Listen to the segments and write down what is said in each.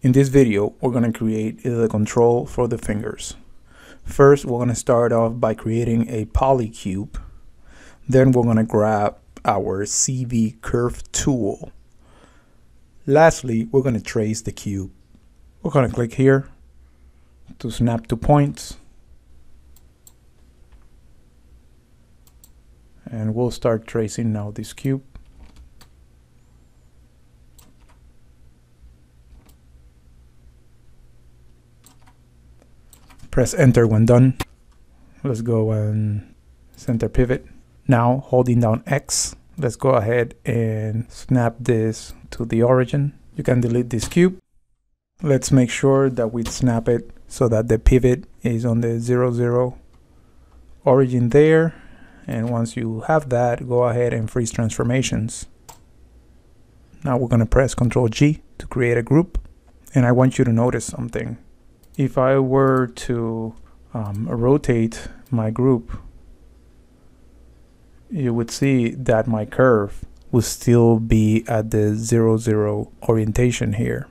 In this video, we're going to create the control for the fingers. First, we're going to start off by creating a polycube. Then we're going to grab our CV curve tool. Lastly, we're going to trace the cube. We're going to click here to snap to points. And we'll start tracing now this cube. Press enter when done. Let's go and center pivot. Now holding down X, let's go ahead and snap this to the origin. You can delete this cube. Let's make sure that we snap it so that the pivot is on the 0, 0 origin there. And once you have that, go ahead and freeze transformations. Now we're going to press Ctrl G to create a group. And I want you to notice something. If I were to rotate my group, you would see that my curve would still be at the 0, 0 orientation here.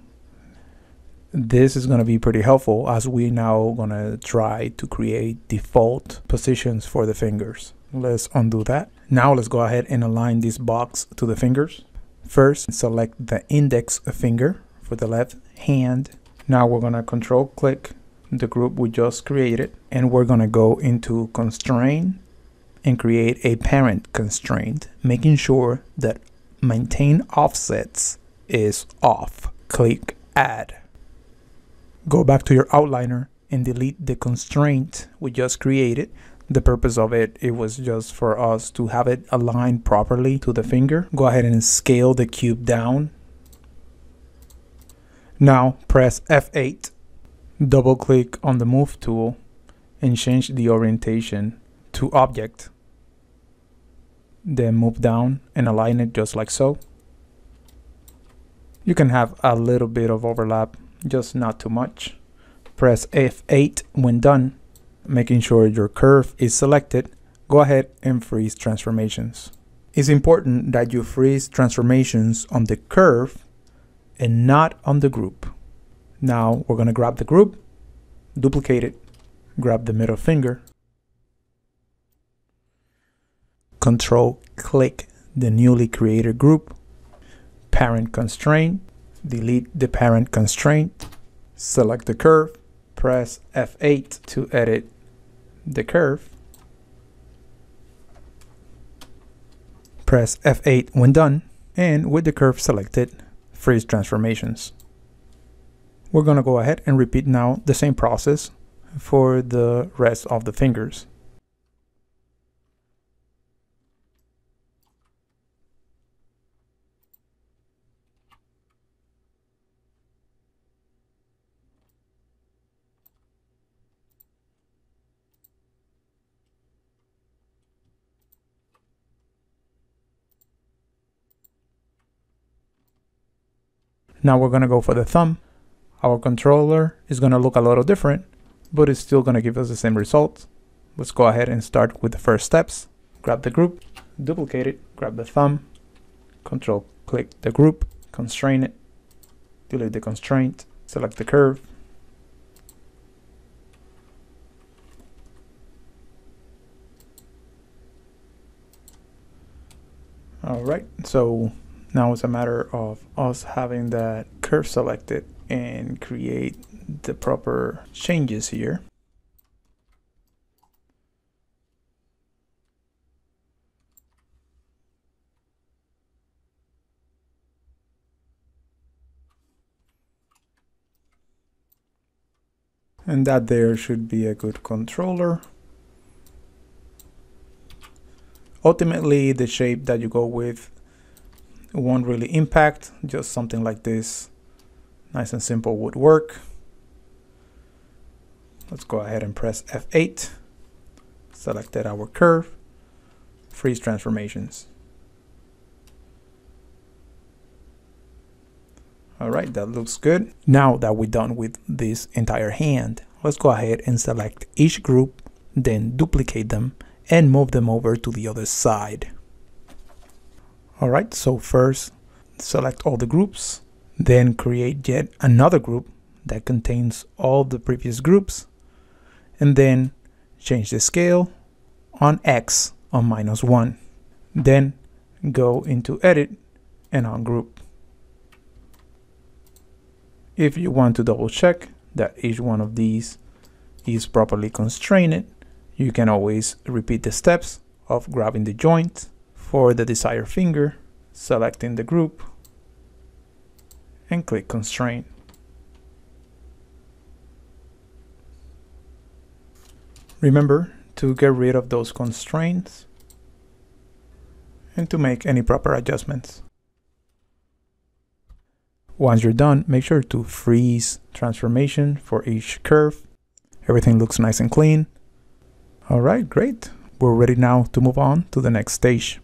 This is going to be pretty helpful as we now going to try to create default positions for the fingers. Let's undo that. Now let's go ahead and align this box to the fingers. First, select the index finger for the left hand. Now we're going to control click the group we just created, and we're going to go into constraint and create a parent constraint, making sure that maintain offsets is off. Click add. Go back to your outliner and delete the constraint we just created. The purpose of it was just for us to have it aligned properly to the finger. Go ahead and scale the cube down. Now press F8, double click on the move tool and change the orientation to object. Then move down and align it just like so. You can have a little bit of overlap, just not too much. Press F8 when done, making sure your curve is selected. Go ahead and freeze transformations. It's important that you freeze transformations on the curve and not on the group. Now we're going to grab the group, duplicate it, grab the middle finger, Control click the newly created group, parent constraint, delete the parent constraint, select the curve, press F8 to edit the curve, press F8 when done, and with the curve selected, freeze transformations. We're going to go ahead and repeat now the same process for the rest of the fingers. Now we're going to go for the thumb. Our controller is going to look a little different, but it's still going to give us the same results. Let's go ahead and start with the first steps. Grab the group, duplicate it, grab the thumb, control click the group, constrain it, delete the constraint, select the curve. All right, so now it's a matter of us having that curve selected and create the proper changes here. And that there should be a good controller. Ultimately, the shape that you go with won't really impact, just something like this, nice and simple, would work. Let's go ahead and press F8, selected our curve, freeze transformations. All right, that looks good. Now that we're done with this entire hand, let's go ahead and select each group, then duplicate them and move them over to the other side. All right, so first select all the groups, Then create yet another group that contains all the previous groups, and then change the scale on X on -1. Then go into edit and ungroup. If you want to double check that each one of these is properly constrained, you can always repeat the steps of grabbing the joint for the desired finger, selecting the group, and click constrain. Remember to get rid of those constraints and to make any proper adjustments. Once you're done, make sure to freeze transformation for each curve. Everything looks nice and clean. All right, great. We're ready now to move on to the next stage.